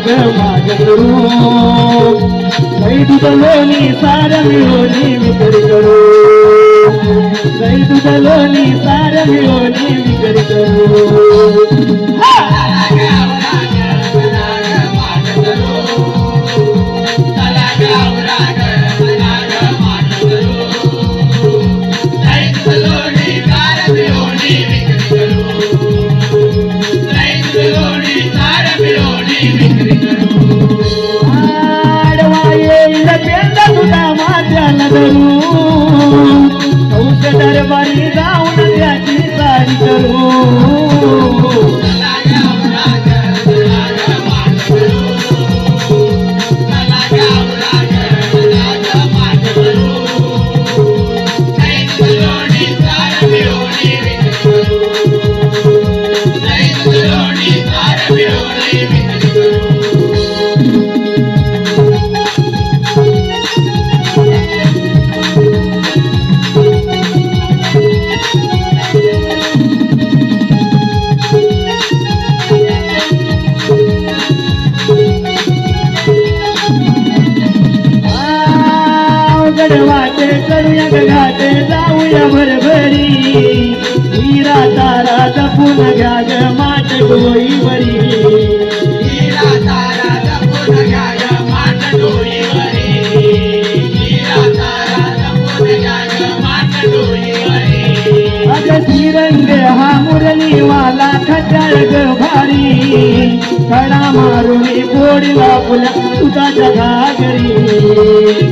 ग माझ करू गाई दूध लोणी सार मिळवणी विक्री करू गाई दूध लोणी सार मिळवणी विक्री करू दरबारी जाऊन त्याची सारी करू वाटे करूया घाटे जाऊया भरभरी हिरा तारा जपून घ्या ग माट डोई वरी हिरा तारा जपून घ्या ग माट डोई वरी हिरा तारा जपून घ्या ग माट डोई वरी अग श्रीरंग हा मुरलीवाला खट्याळ ग भारी खडा मारून फोडला फुला तुझ्या घागरी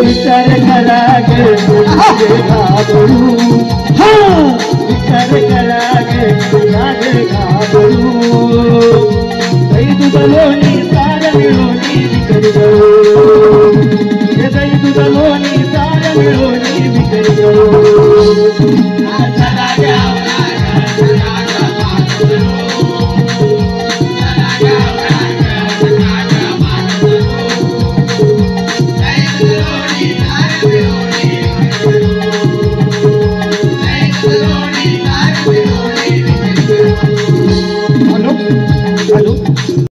विचार करा गे घाबरू विचार करा गे घाबरू गाई दूध लोणी सार मिळवणी विक्री करू